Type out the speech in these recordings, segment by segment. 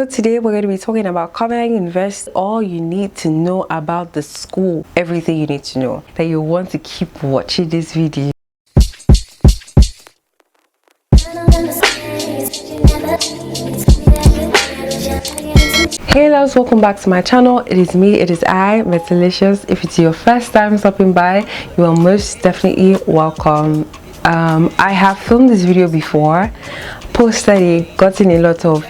So today we're going to be talking about Covenant University, all you need to know about the school, everything you need to know. That you want to keep watching this video. Hey loves, welcome back to my channel. It is me, it is I, Metalicious. If it's your first time stopping by, you are most definitely welcome. I have filmed this video before, posted it, gotten a lot of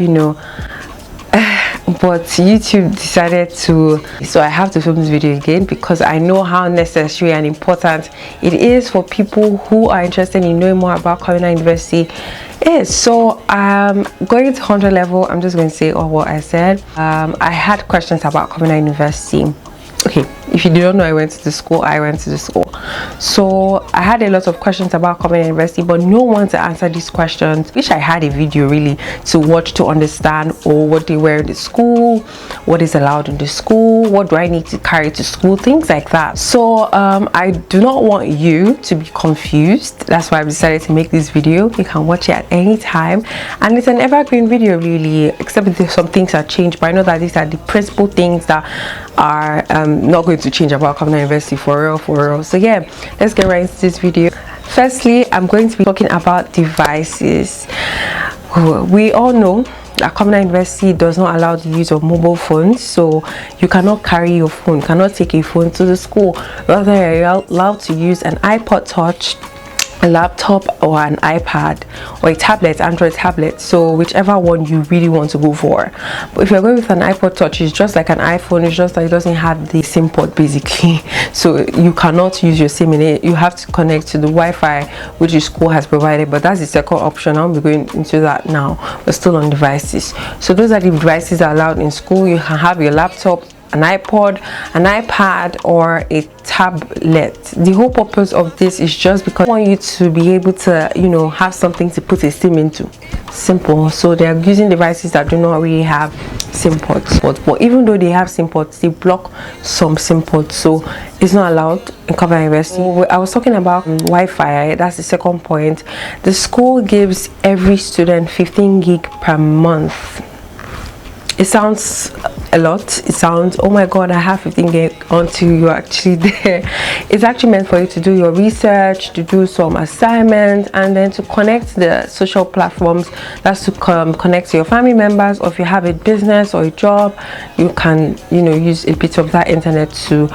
but YouTube decided to, so I have to film this video again because I know how necessary and important it is for people who are interested in knowing more about Covenant University. So going to 100 level, I'm just going to say all what I said. I had questions about Covenant University. Okay, if you don't know, I went to the school. So I had a lot of questions about Covenant University, but no one to answer these questions. Wish I had a video really to watch to understand what they wear in the school, what is allowed in the school, what do I need to carry to school, things like that. So I do not want you to be confused. That's why I've decided to make this video. You can watch it at any time, and it's an evergreen video really, except if some things are changed. But I know that these are the principal things that are not going to change about Covenant University for real. So yeah, let's get right into this video. Firstly, I'm going to be talking about devices. We all know that Covenant University does not allow the use of mobile phones, so you cannot carry your phone, cannot take a phone to the school. Rather, you're allowed to use an iPod Touch, a laptop, or an iPad, or a tablet, Android tablet, so whichever one you really want to go for. But if you're going with an iPod Touch, it's just like an iPhone, it's just that it doesn't have the SIM port basically, so you cannot use your SIM in it. You have to connect to the Wi-Fi which the school has provided, but that's the second option. I'll be going into that now. We're still on devices. So those are the devices that are allowed in school. You can have your laptop, an iPod, an iPad, or a tablet. The whole purpose of this is just because I want you to be able to have something to put a SIM into. Simple. So they are using devices that do not really have SIM ports, but even though they have SIM ports, they block some SIM ports, so it's not allowed in Covenant University. I was talking about Wi-Fi. That's the second point. The school gives every student 15 gig per month. It sounds a lot. It sounds, oh my god, I have 15 gig, until you're actually there. It's actually meant for you to do your research, to do some assignments, and then to connect the social platforms. That's to connect to your family members, or if you have a business or a job, you can use a bit of that internet to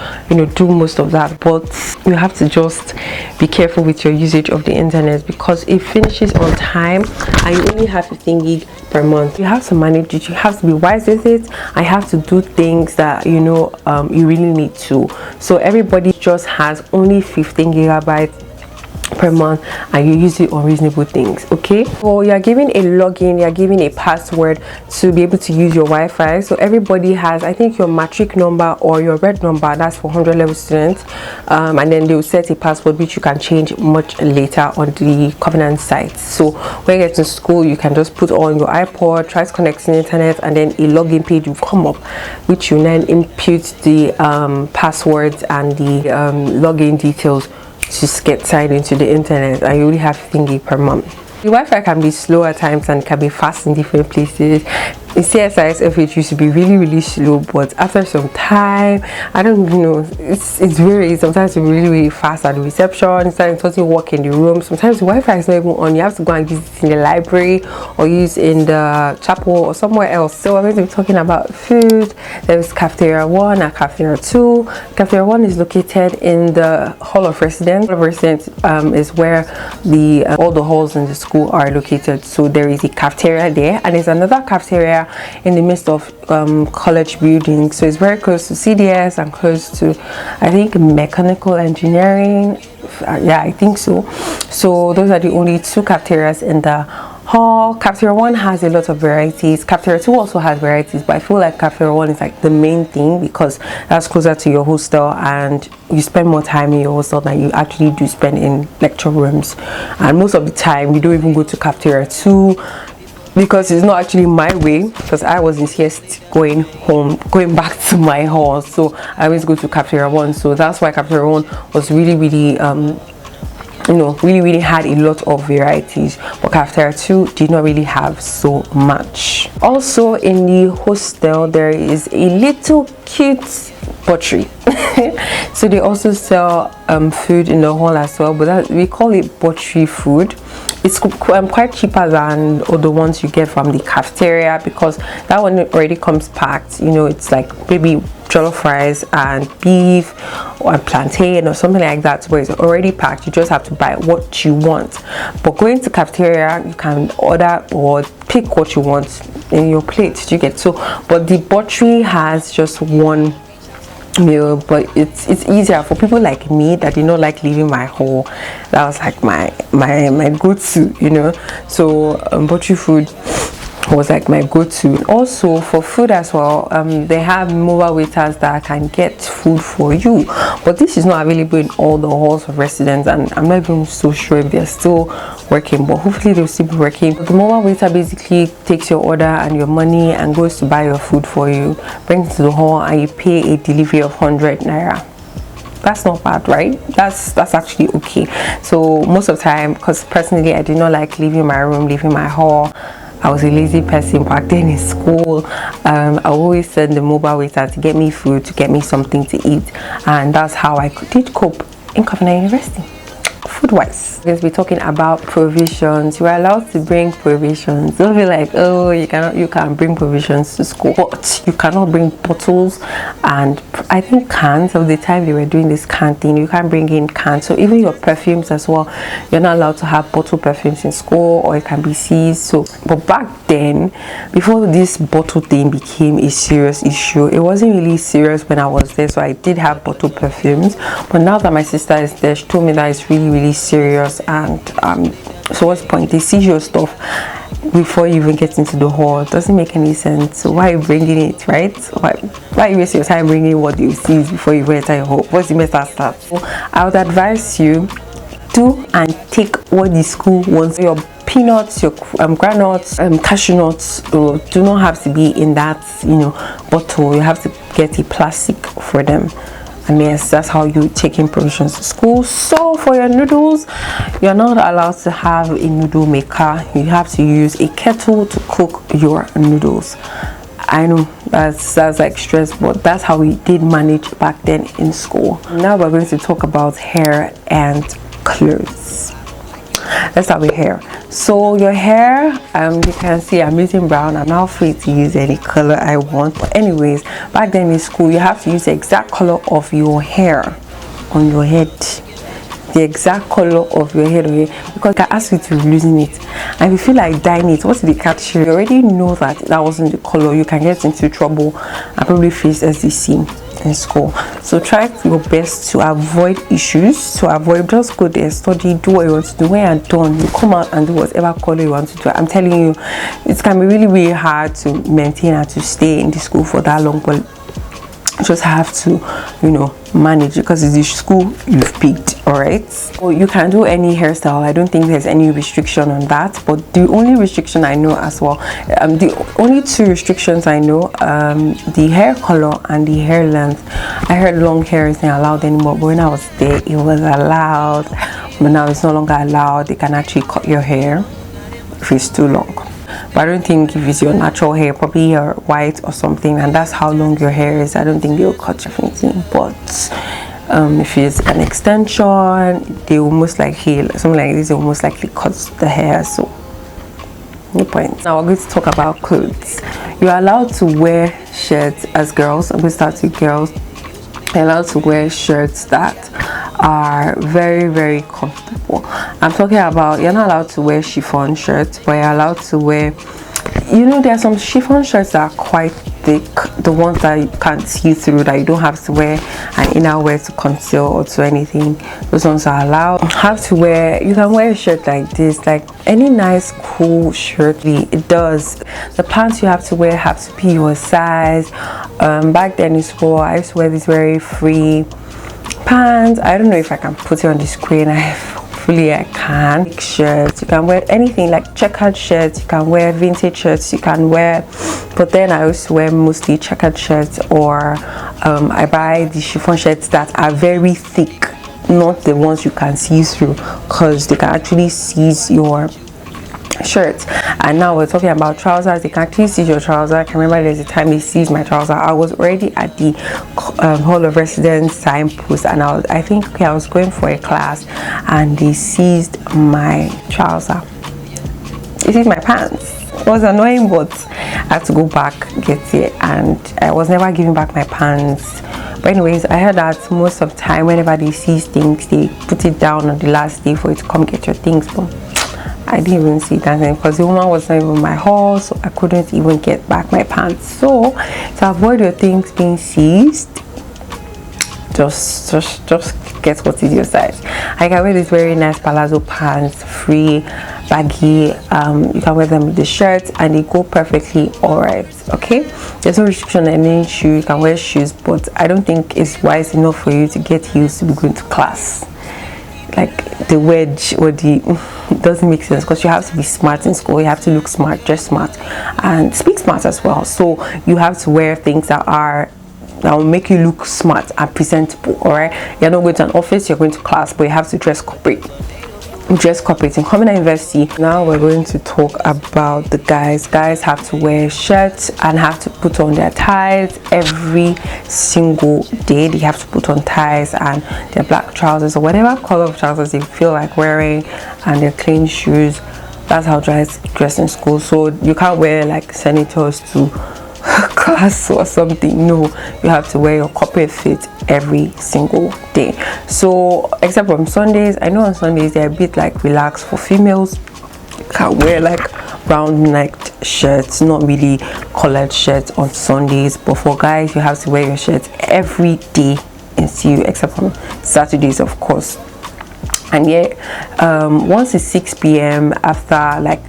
do most of that. But you have to just be careful with your usage of the internet because it finishes on time and you only have 15 gig per month. You have to manage it, you have to be wise with it. I have to do things that you really need to. So everybody just has only 15 gigabytes per month and you use it on reasonable things. Okay, so you're giving a login, you're giving a password to be able to use your Wi-Fi. So everybody has, I think, your matric number or your red number. That's for 100 level students, and then they will set a password which you can change much later on the Covenant site. So when you get to school, you can just put on your iPod, try to connect to the internet, and then a login page will come up which you then input the passwords and the login details to get signed into the internet, and you only have 15 gig per month. The Wi-Fi can be slow at times and can be fast in different places. In CSIS, it used to be really slow, but after some time, I don't know, it's very, sometimes it's really fast at the reception. Sometimes it doesn't work in the room. Sometimes the Wi-Fi is not even on. You have to go and use it in the library or use in the chapel or somewhere else. So I'm going to be talking about food. There's cafeteria 1 and cafeteria 2. Cafeteria 1 is located in the Hall of Residence. Hall of Residence is where all the halls in the school are located. So there is a cafeteria there, and there's another cafeteria in the midst of college buildings. So it's very close to CDS and close to, I think, mechanical engineering. Yeah, I think so. So those are the only two cafeterias in the hall. Cafeteria 1 has a lot of varieties. Cafeteria 2 also has varieties, but I feel like cafeteria 1 is like the main thing because that's closer to your hostel and you spend more time in your hostel than you actually do spend in lecture rooms. And most of the time you don't even go to cafeteria 2 because it's not actually my way, because I was in CS going back to my hall, so I always go to cafeteria 1. So that's why cafeteria 1 was really really had a lot of varieties, but cafeteria 2 did not really have so much. Also in the hostel there is a little cute butchery. So they also sell food in the hall as well, but we call it butchery food. It's quite cheaper than the ones you get from the cafeteria, because that one already comes packed. It's like maybe jollof rice and beef or plantain or something like that, where it's already packed. You just have to buy what you want. But going to cafeteria, you can order or pick what you want in your plate. You get so, but the butchery has just one meal, but it's easier for people like me that did not like leaving my hall. That was like my go-to, so butchery food was like my go-to. Also for food as well, they have mobile waiters that can get food for you, but this is not available in all the halls of residence, and I'm not even so sure if they're still working, but hopefully they'll still be working. The mobile waiter basically takes your order and your money and goes to buy your food for you, brings it to the hall, and you pay a delivery of 100 naira. That's not bad, right? That's actually okay. So most of the time, because personally I did not like leaving my room, leaving my hall. I was a lazy person back then in school. I always send the mobile waiter to get me food, to get me something to eat, and that's how I did cope in Covenant University. Food-wise, we're going to be talking about provisions. You are allowed to bring provisions. Don't be like, oh, you can bring provisions to school, but you cannot bring bottles and I think cans. Of the time they were doing this can thing, you can't bring in cans. So even your perfumes as well, you're not allowed to have bottle perfumes in school, or it can be seized. So, but back then, before this bottle thing became a serious issue, it wasn't really serious when I was there. So I did have bottle perfumes, but now that my sister is there, she told me that it's really serious, and so what's the point? They seize your stuff before you even get into the hall. It doesn't make any sense. So why are you bringing it, right? Why you waste your time bringing what you seize before you enter your hall? What's the method start? So I would advise you do and take what the school wants. Your peanuts, your granuts, cashew nuts do not have to be in that bottle. You have to get a plastic for them. And yes, that's how you take in provisions to school. So for your noodles, you're not allowed to have a noodle maker. You have to use a kettle to cook your noodles. I know that's like stress, but that's how we did manage back then in school. Now we're going to talk about hair and clothes. Let's start with hair. So your hair, you can see I'm using brown. I'm now free to use any color I want, but anyways, back then in school you have to use the exact color of your hair on your head, the exact color of your hair because I ask you to loosen it, and if you feel like dyeing it, what's the catch? You already know that wasn't the color. You can get into trouble and probably face SDC in school. So try your best to avoid issues, just go there, study, do what you want to do. When you're done, you come out and do whatever color you want to do. I'm telling you, it can be really hard to maintain and to stay in the school for that long, but you just have to manage, because it's the school you've picked. All right, so you can do any hairstyle. I don't think there's any restriction on that, but the only restriction I know as well, the only two restrictions I know, the hair color and the hair length. I heard long hair isn't allowed anymore, but when I was there it was allowed, but now it's no longer allowed. They can actually cut your hair if it's too long, but I don't think if it's your natural hair, probably you're white or something, and that's how long your hair is, I don't think they'll cut anything. But if it's an extension, they will most likely, something like this, they will most likely cut the hair. So no point. Now we're going to talk about clothes. You're allowed to wear shirts as girls. I'm going to start with girls. You're allowed to wear shirts that are very comfortable. I'm talking about, you're not allowed to wear chiffon shirts, but you're allowed to wear, there are some chiffon shirts that are quite thick, the ones that you can't see through, that you don't have to wear an inner wear to conceal or to anything. Those ones are allowed. You can wear a shirt like this, like any nice cool shirt. It does. The pants you have to wear have to be your size. Back then in school, I used to wear these very free pants. I don't know if I can put it on the screen. Hopefully I can. Shirts, you can wear anything, like checkered shirts, you can wear vintage shirts, you can wear, but then I used to wear mostly checkered shirts, or I buy the chiffon shirts that are very thick. not the ones you can see through, because they can actually seize your shirts. And now we're talking about trousers. They can actually seize your trouser. I can remember there's a time they seized my trouser. I was already at the hall of residence signpost, and I think I was going for a class, and they seized my trouser. They seized my pants. It was annoying, but I had to go back, get it, and I was never giving back my pants. But anyways, I heard that most of the time whenever they seize things, they put it down on the last day for you to come get your things. But I didn't even see that because the woman was not even in my hall, so I couldn't even get back my pants. So to avoid your things being seized, just get what is your size. I can wear these very nice palazzo pants, free, baggy. You can wear them with the shirts and they go perfectly all right. Okay, there's no restriction on any shoe. You can wear shoes, but I don't think it's wise enough for you to get heels to be going to class. Like the wedge or the it doesn't make sense, because you have to be smart in school. You have to look smart, dress smart, and speak smart as well. So you have to wear things that will make you look smart and presentable. All right, you're not going to an office, you're going to class, but you have to dress corporate. Dress corporate in Covenant University. Now we're going to talk about the guys. Guys have to wear shirts and have to put on their ties every single day. They have to put on ties and their black trousers or whatever color of trousers they feel like wearing, and their clean shoes. That's how guys dress in school. So you can't wear like senators to class or something. No, you have to wear your corporate fit every single day. So except from Sundays, I know on Sundays they're a bit like relaxed for females. You can wear like round necked shirts, not really collared shirts on Sundays, but for guys you have to wear your shirts every day in CU except from Saturdays, of course. And once it's 6 p.m. after like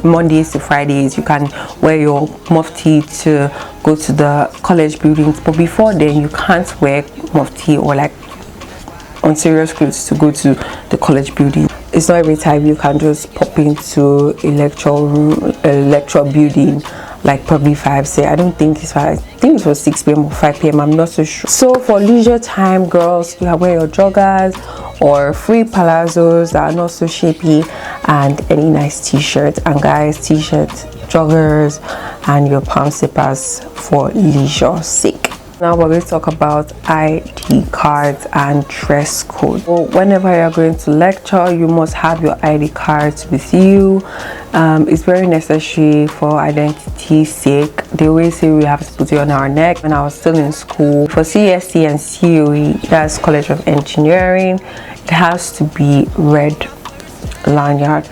Mondays to Fridays, you can wear your mufti to go to the college buildings, but before then you can't wear mufti or like on serious clothes to go to the college building. It's not every time you can just pop into a lecture room, a lecture building, like probably 5 say. I don't think it's 5. I think it was 6 p.m. or 5 p.m. I'm not so sure. So for leisure time, girls, you can wear your joggers or free palazzos that are not so shapy, and any nice t-shirts. And guys, t-shirts, joggers, and your palm slippers for leisure sake. Now we're going to talk about ID cards and dress code. So whenever you're going to lecture, you must have your ID cards with you. It's very necessary for identity's sake. They always say we have to put it on our neck. When I was still in school, for CSC and COE, that's College of Engineering, it has to be red lanyard,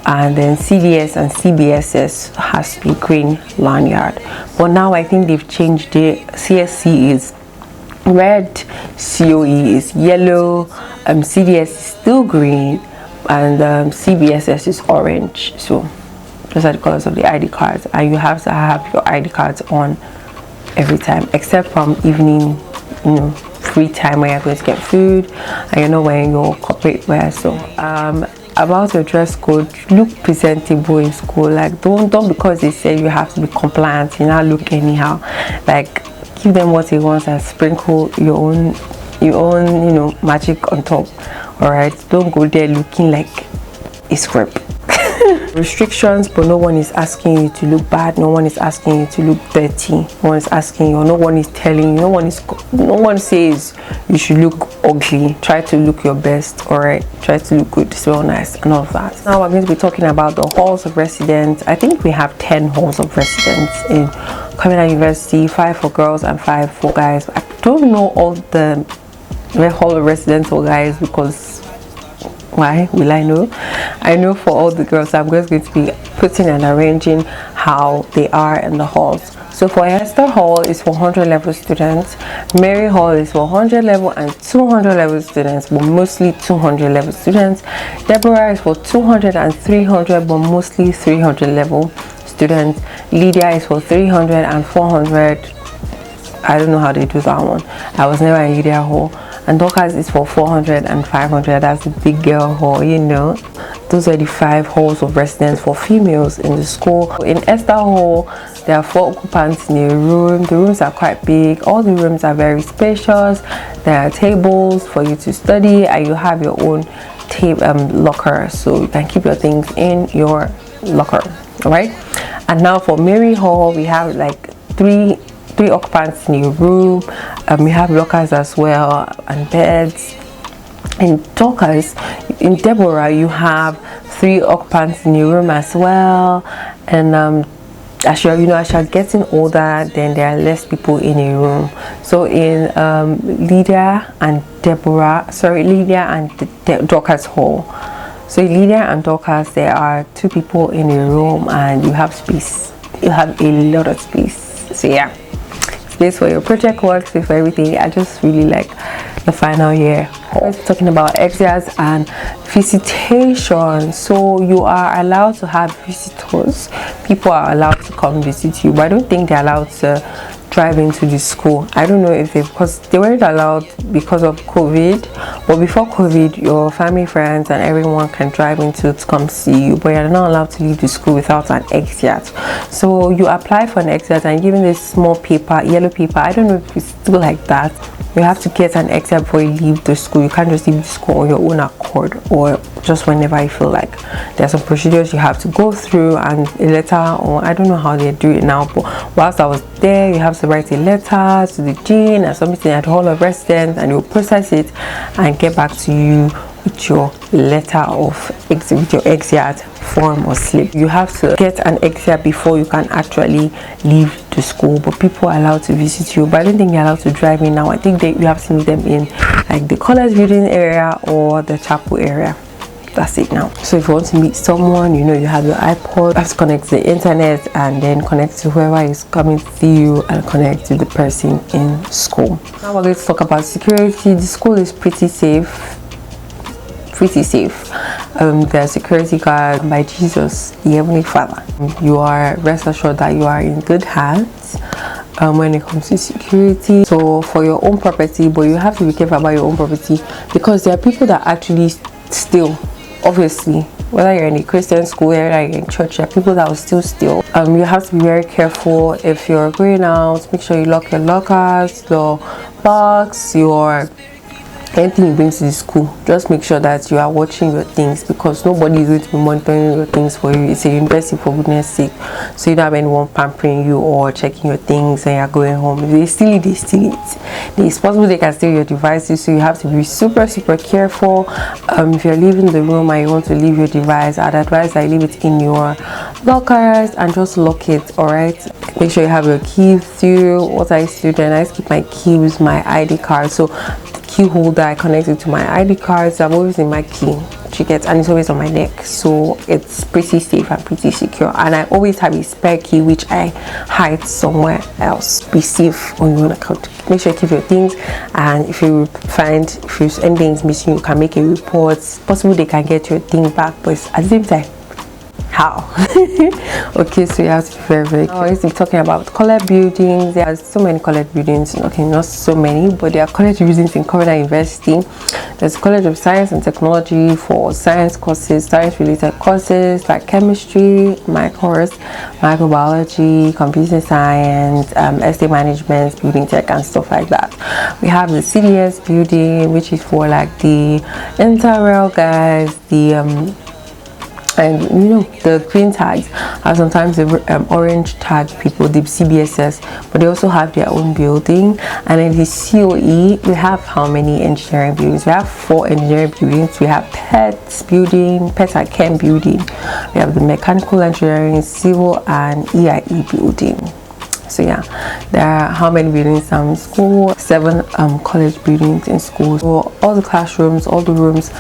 and then CDS and CBSS has to be green lanyard. But now I think they've changed it. CSC is red, COE is yellow, CDS is still green, and CBSS is orange. So those are the colors of the ID cards, and you have to have your ID cards on every time, except from evening, free time when you're going to get food and you're not wearing your corporate wear. So about your dress code, look presentable in school. Like don't because they say you have to be compliant, you now look anyhow. Like give them what they want and sprinkle your own magic on top. All right, don't go there looking like a scrap. Restrictions, but no one is asking you to look bad, no one is asking you to look dirty, no one is asking you, no one is telling you, no one says you should look ugly. Try to look your best. All right, try to look good, smell nice, and all of that. Now we're going to be talking about the halls of residence. I think we have 10 halls of residence in Covenant University, 5 for girls and 5 for guys. I don't know all the hall of residence for guys, because why will I know? I know for all the girls. I'm just going to be putting and arranging how they are in the halls. So for Esther Hall is for 100 level students, Mary Hall is for 100 level and 200 level students, but mostly 200 level students. Deborah is for 200 and 300, but mostly 300 level students. Lydia is for 300 and 400. I don't know how they do that one. I was never in Lydia Hall. And Dorcas is for 400 and 500. That's the big girl hall, Those Those are the 5 halls of residence for females in the school. In Esther Hall, there are 4 occupants in a room. The rooms are quite big. All the rooms are very spacious. There are tables for you to study, and you have your own locker, so you can keep your things in your locker. All right. And now for Mary Hall, we have like three occupants in a room. We have lockers as well and beds. In Dorcas, in Deborah, you have 3 occupants in a room as well. And as you're getting older, then there are less people in a room. So in Lydia and Dorcas Hall. So in Lydia and Dorcas, there are 2 people in a room, and you have space. You have a lot of space. So yeah, space for your project work, space for everything. I just really like the final year. We're talking about exams and visitation. So you are allowed to have visitors. People are allowed to come visit you, but I don't think they're allowed to drive into the school. I don't know if because they weren't allowed because of COVID, but before COVID, your family, friends, and everyone can drive into to come see you, but you're not allowed to leave the school without an exit. So you apply for an exit and given this small paper, yellow paper. I don't know if it's still like that. You have to get an exit before you leave the school. You can't just leave the school on your own accord, or just whenever you feel like. There's some procedures you have to go through, and a letter, or I don't know how they do it now, but whilst I was there, you have to write a letter to the dean and something at Hall of Residence, and you'll process it and get back to you with your letter of exit, with your exit form or slip. You have to get an exit before you can actually leave the school, but people are allowed to visit you, but I don't think they're allowed to drive in now. I think you have to meet them in like the college building area or the chapel area. That's it now. So if you want to meet someone, you have your iPod, you have to connect to the internet and then connect to whoever is coming to see you and connect to the person in school. Now we're going to talk about security. The school is pretty safe. There's security guard by Jesus, the Heavenly Father. You are rest assured that you are in good hands when it comes to security. So for your own property, but you have to be careful about your own property, because there are people that actually steal. Obviously, whether you're in a Christian school, whether you're in church, there are people that will still steal. You have to be very careful. If you're going out, make sure you lock your lockers, your box, anything you bring to the school. Just make sure that you are watching your things, because nobody is going to be monitoring your things for you. It's a university, for goodness sake, so you don't have anyone pampering you or checking your things and you're going home. If they steal it, it's possible they can steal your devices, so you have to be super careful. If you're leaving the room and you want to leave your device, I'd advise that you leave it in your lockers and just lock it. All right, make sure you have your key with you. What I used to do then, I used to keep my key with my ID card, so key holder I connected to my ID card, so I'm always in my key, and it's always on my neck, so it's pretty safe and pretty secure. And I always have a spare key which I hide somewhere else. Be safe on your own account. Make sure you keep your things, and if anything's missing, you can make a report. It's possible they can get your thing back, but at the same time, how? Okay, so you have to be very careful. I used to be talking about college buildings. There are so many college buildings. Okay, not so many, but there are college buildings in Covenant University. There's College of Science and Technology for science courses, science related courses like chemistry, my course, microbiology, computer science, estate management, building tech, and stuff like that. We have the CDS building, which is for like the inter-rail guys, and the green tags are sometimes the orange tag people, the CBSS, but they also have their own building. And in the COE, we have how many engineering buildings? We have 4 engineering buildings. We have PETS building, PETS and Chem building. We have the mechanical engineering, civil, and EIE building. So yeah, there are how many buildings in school? 7 college buildings in school. So all the classrooms, all the rooms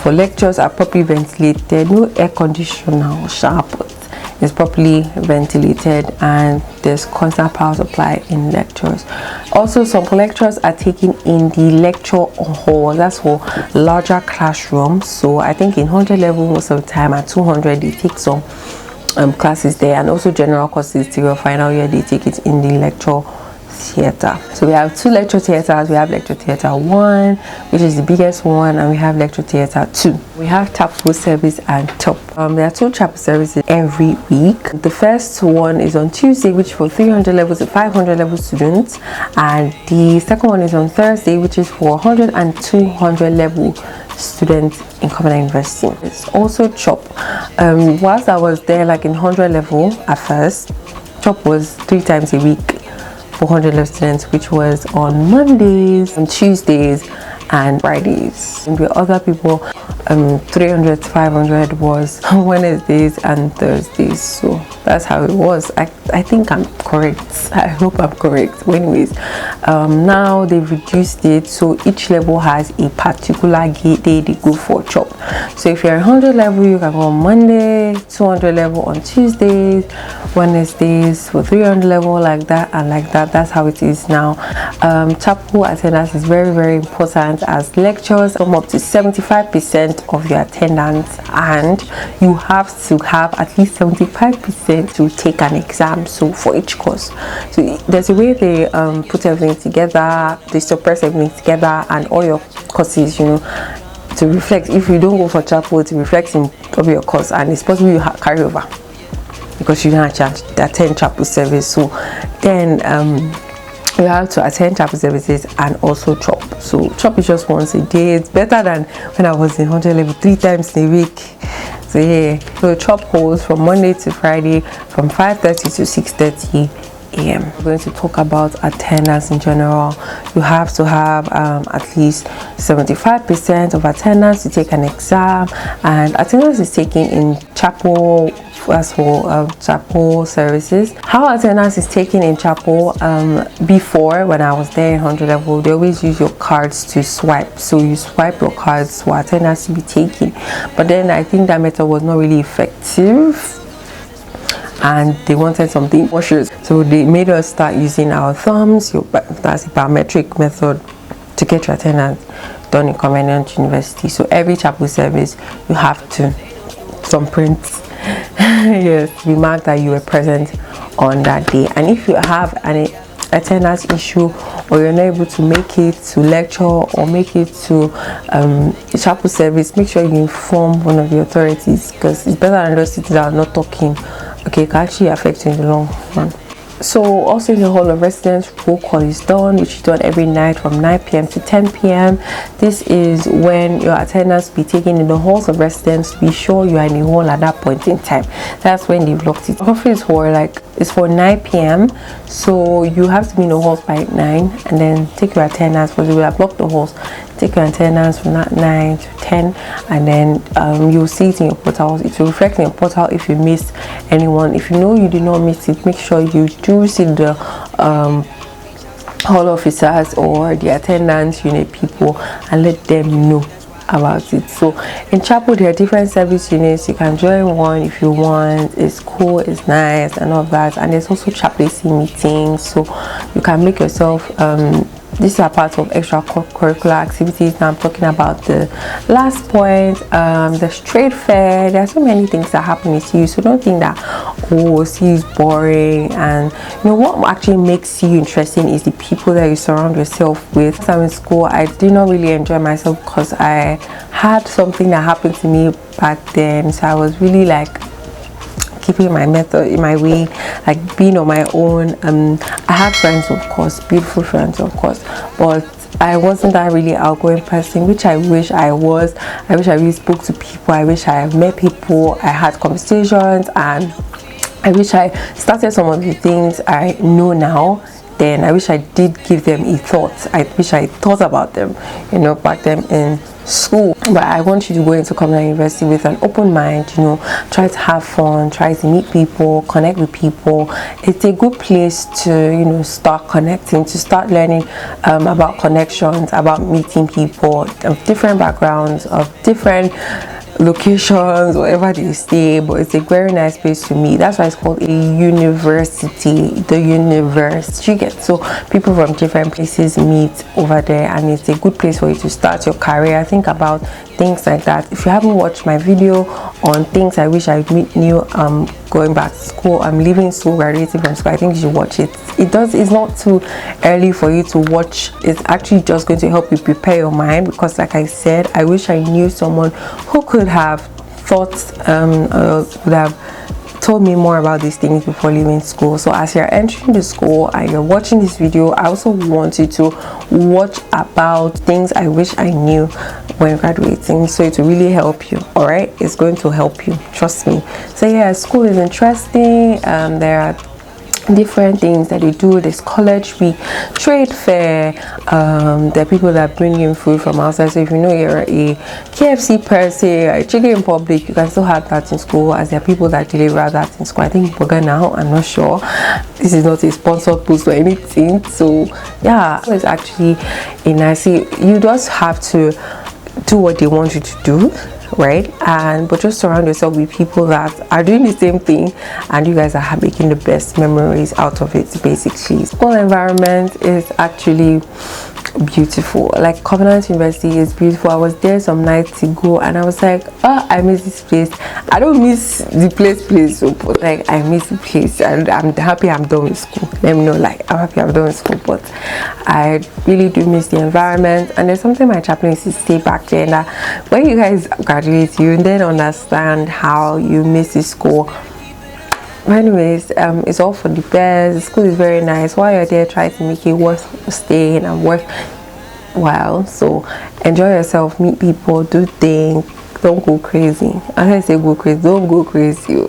for lectures are properly ventilated. No air conditioner or shower, but it's properly ventilated, and there's constant power supply in lectures. Also, some lectures are taken in the lecture hall. That's for larger classrooms. So I think in 100 level most of the time, at 200 they take some classes there, and also general courses till your final year they take it in the lecture theater. So we have 2 lecture theaters. We have lecture theater 1, which is the biggest one, and we have lecture theater 2. We have chapel service and top. There are 2 chapel services every week. The first one is on Tuesday, which is for 300 level to 500 level students, and the second one is on Thursday, which is for 100 and 200 level students in Covenant University. It's also CHOP. Whilst I was there like in 100 level at first, CHOP was 3 times a week for 100 level students, which was on Mondays, on Tuesdays and Fridays. And with other people, 300 to 500 was Wednesdays and Thursdays. So that's how it was. I think I'm correct. I hope I'm correct. But anyways, now they've reduced it, so each level has a particular day they go for CHOP. So if you're 100 level, you can go on Monday, 200 level on Tuesdays, Wednesdays for 300 level, like that and like that. That's how it is now. Chapel attendance is very, very important, as lectures come up to 75% of your attendance, and you have to have at least 75% to take an exam, so for each course. So there's a way they put everything together, they suppress everything together, and all your courses, you know, to reflect. If you don't go for chapel, to reflect in of your course, and it's possible you carry over because you don't attend chapel service. So then you have to attend chapel services and also CHOP. So CHOP is just once a day. It's better than when I was in 100 level 3 times a week. So yeah, so CHOP holds from Monday to Friday from 5:30 to 6:30 a.m. We're going to talk about attendance in general. You have to have at least 75% of attendance to take an exam, and attendance is taken in chapel. As for chapel services, how attendance is taken in chapel, before, when I was there in 100 level, they always use your cards to swipe. So you swipe your cards for attendance to be taken, but then I think that method was not really effective and they wanted something more sure, so they made us start using our thumbs. That's a biometric method to get your attendance done in Covenant University. So every chapel service you have to thumbprint yes, we mark that you were present on that day. And if you have an attendance issue, or you're not able to make it to lecture or make it to the chapel service, make sure you inform one of the authorities, because it's better than those cities that are not talking. Okay, it can actually affect you in the long run. So also in the hall of residence, roll call is done, which is done every night from 9 p.m. to 10 p.m. This is when your attendance will be taken in the halls of residence to be sure you are in the hall at that point in time. That's when they've locked it. Office for it's for 9 p.m. so you have to be in the halls by 9 and then take your attendance, because they will have blocked the halls. Take your attendance from that 9 to 10, and then you'll see it in your portal. It will reflect in your portal if you missed anyone. If you know you did not miss it, make sure you do see the hall officers or the attendance unit people and let them know about it. So in chapel there are different service units. You can join one if you want. It's cool, it's nice and all that. And there's also chaplaincy meetings, so you can make yourself these are part of extracurricular activities. Now I'm talking about the last point, the trade fair. There are so many things that happen with you, so don't think that CU is boring. And you know what actually makes you interesting is the people that you surround yourself with. When I was in school, I did not really enjoy myself because I had something that happened to me back then, so I was really like keeping my method in my way, like being on my own. I had friends, of course, beautiful friends, of course, but I wasn't that really outgoing person, which I wish I was. I wish I really spoke to people. I wish I met people. I had conversations, and I wish I started some of the things I know now. Then I wish I did give them a thought. I wish I thought about them, you know, back then in school. But I want you to go into Covenant University with an open mind, you know, try to have fun, try to meet people, connect with people. It's a good place to, you know, start connecting, to start learning about connections, about meeting people of different backgrounds, of different locations, wherever they stay. But it's a very nice place to meet. That's why it's called a university, the universe. You get, so people from different places meet over there, and it's a good place for you to start your career. Think about things like that. If you haven't watched my video on things I wish I knew going back to school, I'm leaving school, graduating from school, I think you should watch it. It's not too early for you to watch. It's actually just going to help you prepare your mind, because like I said, I wish I knew someone who could have thought would have told me more about these things before leaving school. So as you're entering the school and you're watching this video, I also want you to watch about things I wish I knew when graduating, so it will really help you. All right, it's going to help you, trust me. So yeah, school is interesting. There are different things that they do. There's college week, trade fair, there are people that bring in food from outside. So if you know you're a KFC person, a chicken in public, you can still have that in school, as there are people that deliver that in school. I think Burger Now, I'm not sure, this is not a sponsored post or anything. So yeah, it's actually a nice, you just have to do what they want you to do, right? But just surround yourself with people that are doing the same thing, and you guys are making the best memories out of it. Basically, school environment is actually beautiful. Like Covenant University is beautiful. I was there some nights ago and I was like, oh, I miss this place. I don't miss the place, so, but like I miss the place, and I'm happy I'm done with school. Let me know, like I'm happy I'm done with school, but I really do miss the environment. And there's something my chaplain used to say back then, that when you guys graduate, you then understand how you miss the school. Anyways, it's all for the best. The school is very nice. While you're there, try to make it worth staying and worthwhile. So enjoy yourself, meet people, do things, don't go crazy. As I say, go crazy, don't go crazy.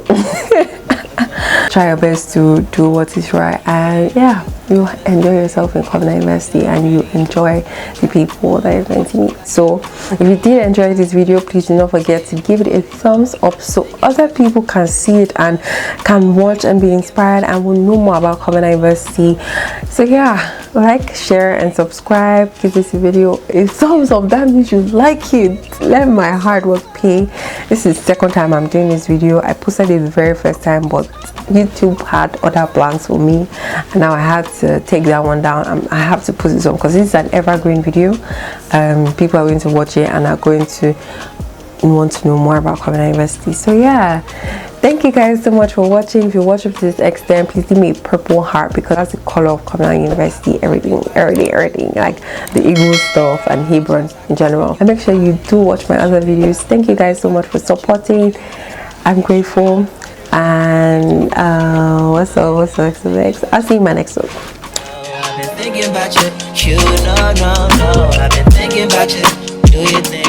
Try your best to do what is right, and yeah, you enjoy yourself in Covenant University, and you enjoy the people that you're going to meet. So if you did enjoy this video, please do not forget to give it a thumbs up, so other people can see it and can watch and be inspired and will know more about Covenant University. So yeah, like, share and subscribe. Give this video a thumbs up. That means you like it. Let my hard work pay. This is the second time I'm doing this video. I posted it the very first time, but YouTube had other plans for me, and now I had to take that one down. I have to put this on because this is an evergreen video. People are going to watch it and are going to want to know more about Covenant University. So yeah, thank you guys so much for watching. If you watch up to this extent, please give me a purple heart, because that's the color of Covenant University. Everything, like the Eagle stuff and Hebron in general. And make sure you do watch my other videos. Thank you guys so much for supporting. I'm grateful. And what's next? I'll see you in my next one. I've been thinking about you. I've been thinking about you. Do your thing.